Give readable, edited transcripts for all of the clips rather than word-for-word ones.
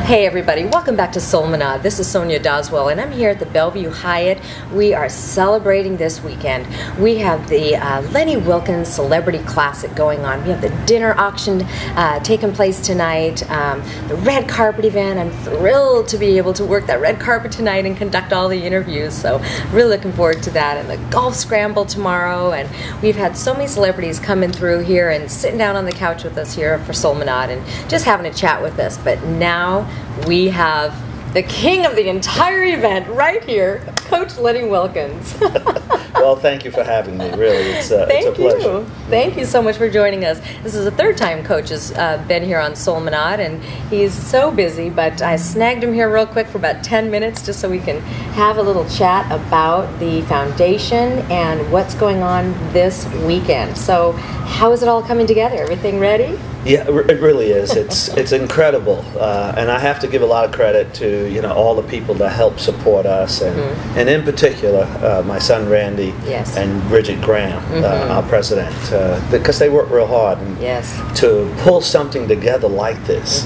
Hey everybody, welcome back to Solminod. This is Sonya and I'm here at the Bellevue Hyatt. We are celebrating this weekend. We have the Lenny Wilkens Celebrity Classic going on. We have the dinner auction taking place tonight, the red carpet event. I'm thrilled to be able to work that red carpet tonight and conduct all the interviews, so really looking forward to that, and the golf scramble tomorrow. And we've had so many celebrities coming through here and sitting down on the couch with us here for Solminod and just having a chat with us. But now we have the king of the entire event right here, Coach Lenny Wilkens. Well, thank you for having me. Really, it's a pleasure. Thank you so much for joining us. This is the third time Coach has been here on Solminod, and he's so busy, but I snagged him here real quick for about 10 minutes just so we can have a little chat about the foundation and what's going on this weekend. So how is it all coming together? Everything ready? Yeah, it really is. It's incredible, and I have to give a lot of credit to all the people that help support us, and in particular my son Randy and Bridget Graham, our president, because they work real hard. And to pull something together like this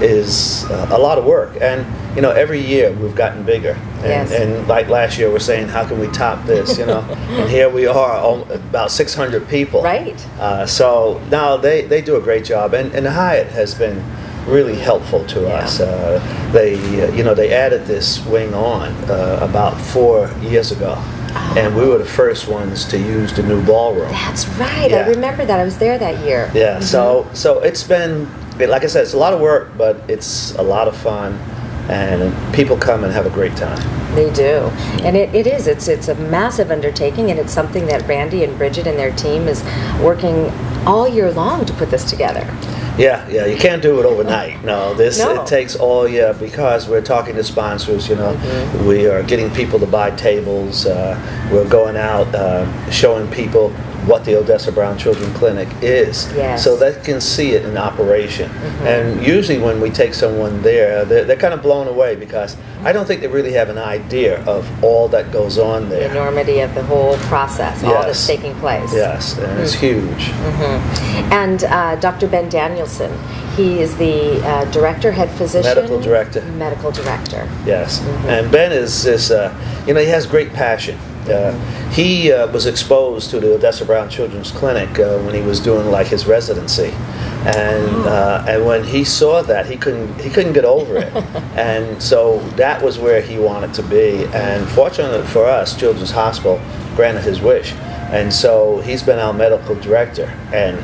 is a lot of work. And every year we've gotten bigger. And like last year, we're saying, how can we top this? And here we are, about 600 people. Right. So now they do a great job, and the Hyatt has been really helpful to us. They added this wing on about 4 years ago. And we were the first ones to use the new ballroom. That's right. I remember that. I was there that year. Yeah. So it's been, like I said, it's a lot of work, but it's a lot of fun. And people come and have a great time. They do, and it is. It's a massive undertaking, and it's something that Randy and Bridget and their team is working all year long to put this together. Yeah, you can't do it overnight. No, it takes all year, because we're talking to sponsors. We are getting people to buy tables. We're going out showing people what the Odessa Brown Children Clinic is, so they can see it in operation. And usually when we take someone there, they're kind of blown away, because I don't think they really have an idea of all that goes on there. The enormity of the whole process, all that's taking place. Yes, and it's huge. And Dr. Ben Danielson, he is the director, head physician? Medical director. Medical director. Yes, and Ben is he has great passion. He was exposed to the Odessa Brown Children's Clinic when he was doing his residency, and when he saw that, he couldn't get over it, and so that was where he wanted to be. And fortunately for us, Children's Hospital granted his wish, and so he's been our medical director, and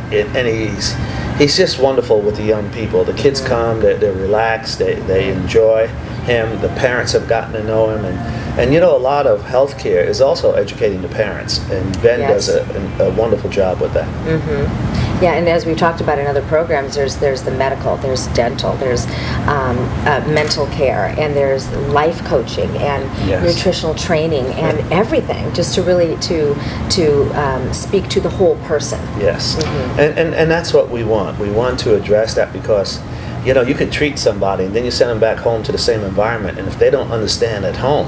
he's just wonderful with the young people. The kids come, they're relaxed, they enjoy him. The parents have gotten to know him, and a lot of healthcare is also educating the parents, and Ben does a wonderful job with that. Yeah, and as we've talked about in other programs, there's the medical, there's dental, there's mental care, and there's life coaching and nutritional training and everything, just to really to speak to the whole person. Yes, and that's what we want. We want to address that, because you could treat somebody and then you send them back home to the same environment, and if they don't understand at home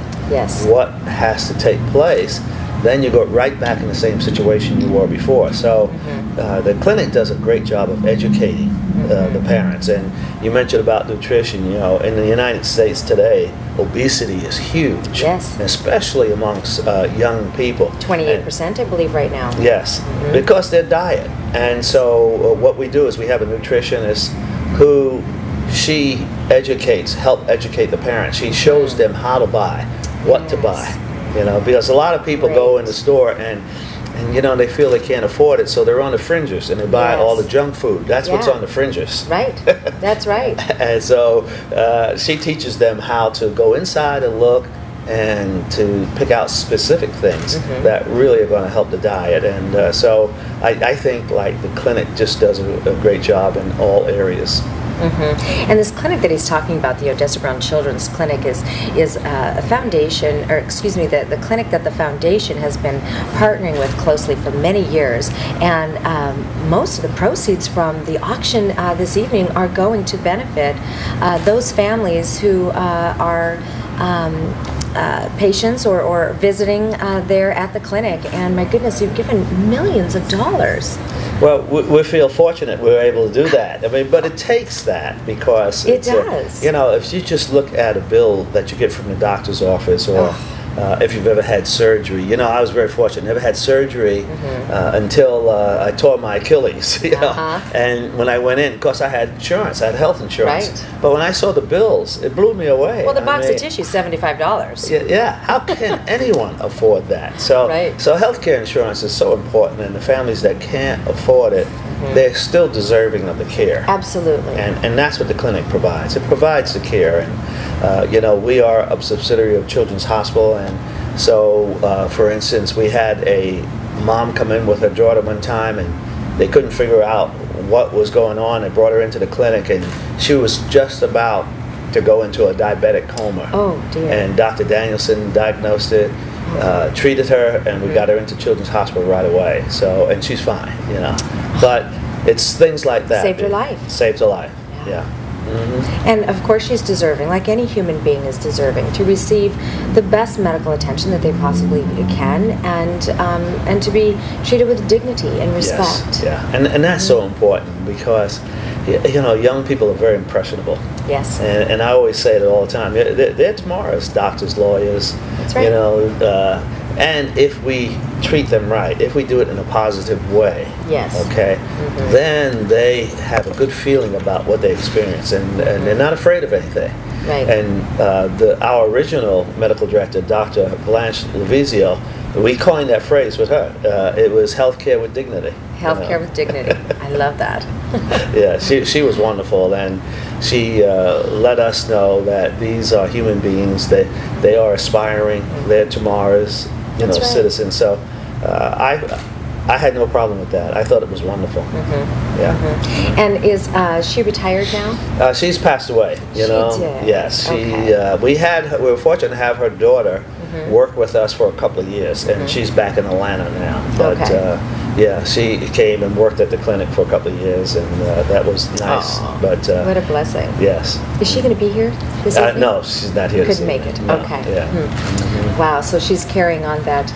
what has to take place, then you go right back in the same situation you were before. So the clinic does a great job of educating the parents. And you mentioned about nutrition. In the United States today, obesity is huge, especially amongst young people. 28%, I believe, right now. Yes, because their diet. And so what we do is we have a nutritionist who help educate the parents. She shows them how to buy, what to buy, because a lot of people go in the store and they feel they can't afford it, so they're on the fringes and they buy all the junk food. That's what's on the fringes. Right, that's right. And so she teaches them how to go inside and look, and to pick out specific things that really are going to help the diet. And so I think the clinic just does a great job in all areas. And this clinic that he's talking about, the Odessa Brown Children's Clinic, is a foundation, or excuse me, the clinic that the foundation has been partnering with closely for many years. And most of the proceeds from the auction this evening are going to benefit those families who are patients or visiting there at the clinic. And my goodness, you've given millions of dollars. Well, we feel fortunate we're able to do that. I mean, but it takes that because it does. You know, if you just look at a bill that you get from the doctor's office, or if you've ever had surgery, you know, I was very fortunate. Never had surgery until I tore my Achilles. You know, and when I went in, of course, I had insurance. I had health insurance. Right. But when I saw the bills, it blew me away. Well, the box of tissue, $75. Yeah. How can anyone afford that? So, so healthcare insurance is so important, and the families that can't afford it, they're still deserving of the care. Absolutely. And that's what the clinic provides. It provides the care. And, you know, we are a subsidiary of Children's Hospital. And so, for instance, we had a mom come in with her daughter one time, and they couldn't figure out what was going on. They brought her into the clinic, and she was just about to go into a diabetic coma. Oh, dear. And Dr. Danielson diagnosed it. Treated her, and we got her into Children's Hospital right away. So, and she's fine, you know. But it's things like that. Saved her life. Saved her life. Yeah. And of course, she's deserving, like any human being is deserving, to receive the best medical attention that they possibly can, and to be treated with dignity and respect. Yes. Yeah. And that's so important because, you know, young people are very impressionable. Yes. And I always say it all the time. They're tomorrow's doctors, lawyers. That's right. You know, and if we treat them right, if we do it in a positive way, okay, then they have a good feeling about what they experience, and they're not afraid of anything. Right. And our original medical director, Dr. Blanche Levizio, we coined that phrase with her. It was healthcare with dignity. Healthcare with dignity. I love that. Yeah, she was wonderful, and she let us know that these are human beings. They are aspiring. They're tomorrow's citizens. So I had no problem with that. I thought it was wonderful. Yeah. And is she retired now? She's passed away. You know. She did. Yes. We were fortunate to have her daughter work with us for a couple of years, and she's back in Atlanta now. But yeah, she came and worked at the clinic for a couple of years, and that was nice. But what a blessing. Yes. Is she going to be here this evening? No, she's not here. Couldn't make it. No. Okay. Yeah. Wow. So she's carrying on that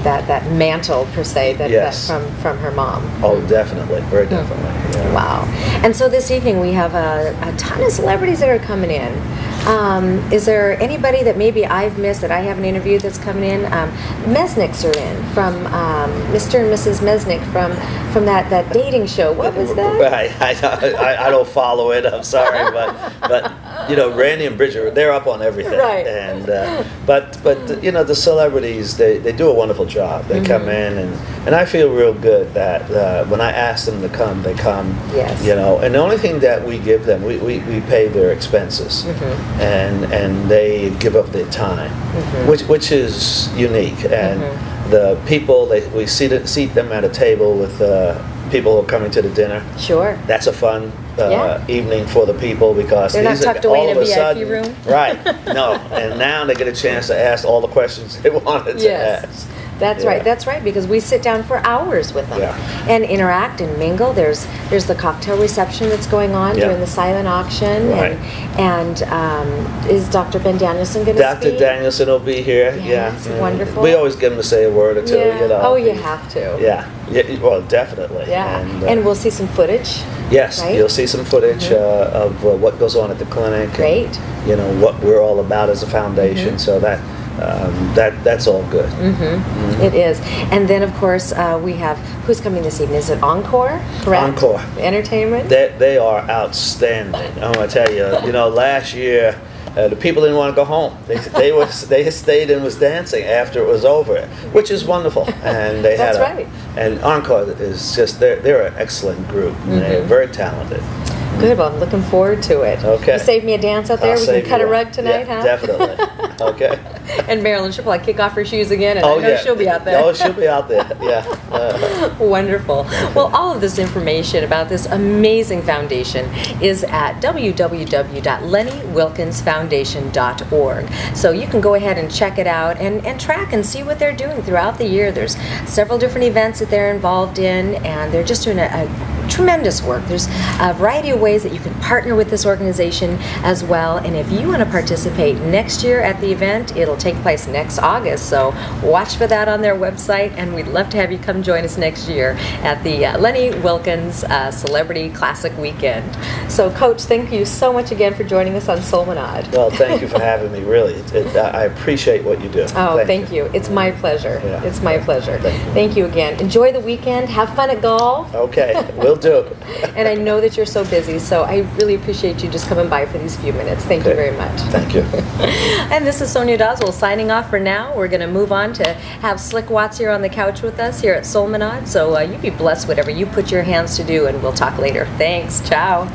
that mantle per se that from her mom. Oh, definitely. Very definitely. Yeah. Wow. And so this evening we have a ton of celebrities that are coming in. Is there anybody that maybe I've missed that I haven't interviewed that's coming in? Mesniks are in from Mr. and Mrs. Mesnick from that dating show. What was that? Right. I don't follow it. I'm sorry, but you know, Randy and Bridget, they're up on everything. Right. And but you know, the celebrities, they do a wonderful job. They come in, and I feel real good that when I ask them to come, they come. Yes. You know, and the only thing that we give them, we pay their expenses. And they give up their time, which is unique. And the people, we seat them at a table with people who are coming to the dinner. Sure. That's a fun evening for the people because they're not tucked away in a VIP room. Right. No. And now they get a chance to ask all the questions they wanted to ask. That's right. That's right. Because we sit down for hours with them and interact and mingle. There's the cocktail reception that's going on during the silent auction. Right. And is Dr. Ben Danielson going to speak? Dr. Danielson will be here. Yes, wonderful. We always give him to say a word or two. You know. Oh, you have to. Yeah. Well, definitely. Yeah. And we'll see some footage. Yes, right? You'll see some footage of what goes on at the clinic. Great. And, you know, what we're all about as a foundation. So that's all good. It is. And then, of course, we have, who's coming this evening? Is it Encore? Correct? Encore. Entertainment? They are outstanding. I'm going to tell you, you know, last year, the people didn't want to go home. They stayed and was dancing after it was over, which is wonderful. And they That's right. And Encore is just, they're an excellent group. And they're very talented. Good. Well, I'm looking forward to it. Okay. You save me a dance out there. We can cut a rug tonight, huh? Definitely. Okay. And Marilyn, she'll probably kick off her shoes again, and I know she'll be out there. Oh, she'll be out there. Yeah. Wonderful. Well, all of this information about this amazing foundation is at www.lennywilkensfoundation.org. So you can go ahead and check it out and track and see what they're doing throughout the year. There's several different events that they're involved in, and they're just doing a tremendous work. There's a variety of ways that you can partner with this organization as well. And if you want to participate next year at the event, it'll take place next August. So watch for that on their website, and we'd love to have you come join us next year at the Lenny Wilkens Celebrity Classic Weekend. So, Coach, thank you so much again for joining us on Solminod. Well, thank you for having me. Really, I appreciate what you do. Oh, thank you. It's my pleasure. Yeah. It's my pleasure. Thank you again. Enjoy the weekend. Have fun at golf. Okay, will do. And I know that you're so busy, so I really appreciate you just coming by for these few minutes. Thank you very much. Thank you. And this is Sonya Doswell signing off for now. We're going to move on to have Slick Watts here on the couch with us here at Solminod. So you be blessed whatever you put your hands to do, and we'll talk later. Thanks. Ciao.